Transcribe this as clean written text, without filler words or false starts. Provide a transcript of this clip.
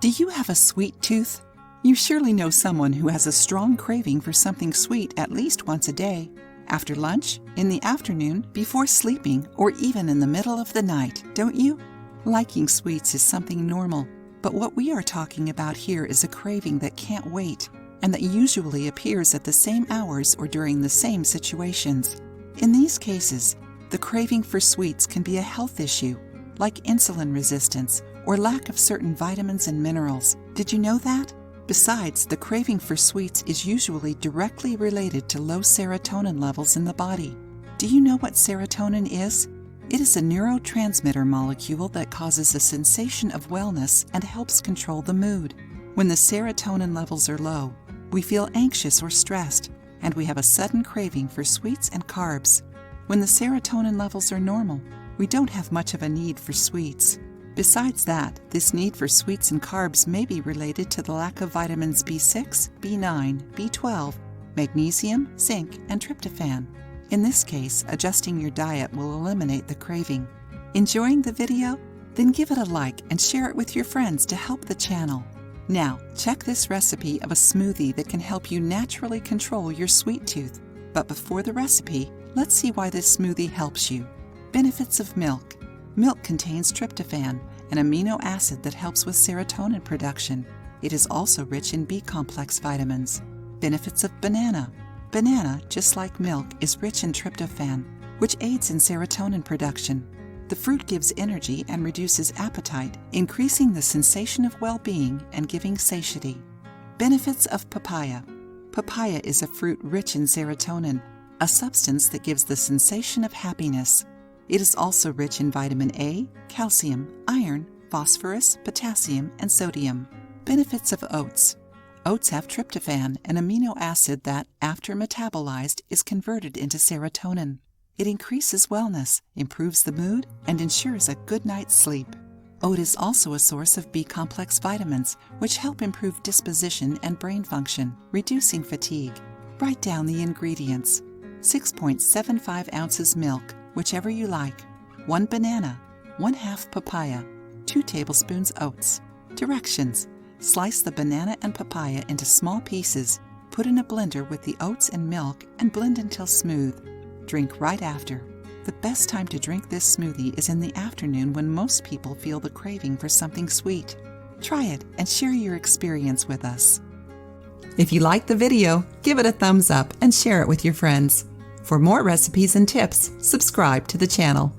Do you have a sweet tooth? You surely know someone who has a strong craving for something sweet at least once a day. After lunch, in the afternoon, before sleeping, or even in the middle of the night, don't you? Liking sweets is something normal, but what we are talking about here is a craving that can't wait, and that usually appears at the same hours or during the same situations. In these cases, the craving for sweets can be a health issue, like insulin resistance or lack of certain vitamins and minerals. Did you know that? Besides, the craving for sweets is usually directly related to low serotonin levels in the body. Do you know what serotonin is? It is a neurotransmitter molecule that causes a sensation of wellness and helps control the mood. When the serotonin levels are low, we feel anxious or stressed, and we have a sudden craving for sweets and carbs. When the serotonin levels are normal, we don't have much of a need for sweets. Besides that, this need for sweets and carbs may be related to the lack of vitamins B6, B9, B12, magnesium, zinc, and tryptophan. In this case, adjusting your diet will eliminate the craving. Enjoying the video? Then give it a like and share it with your friends to help the channel. Now, check this recipe of a smoothie that can help you naturally control your sweet tooth. But before the recipe, let's see why this smoothie helps you. Benefits of milk. Milk contains tryptophan, an amino acid that helps with serotonin production. It is also rich in B-complex vitamins. Benefits of banana. Banana, just like milk, is rich in tryptophan, which aids in serotonin production. The fruit gives energy and reduces appetite, increasing the sensation of well-being and giving satiety. Benefits of papaya. Papaya is a fruit rich in serotonin, a substance that gives the sensation of happiness. It is also rich in vitamin A, calcium, iron, phosphorus, potassium, and sodium. Benefits of oats. Oats have tryptophan, an amino acid that, after metabolized, is converted into serotonin. It increases wellness, improves the mood, and ensures a good night's sleep. Oat is also a source of B-complex vitamins, which help improve disposition and brain function, reducing fatigue. Write down the ingredients. 6.75 ounces milk, whichever you like, 1 banana, 1/2 papaya, 2 tablespoons oats. Directions: slice the banana and papaya into small pieces, put in a blender with the oats and milk, and blend until smooth. Drink right after. The best time to drink this smoothie is in the afternoon when most people feel the craving for something sweet. Try it and share your experience with us. If you liked the video, give it a thumbs up and share it with your friends. For more recipes and tips, subscribe to the channel.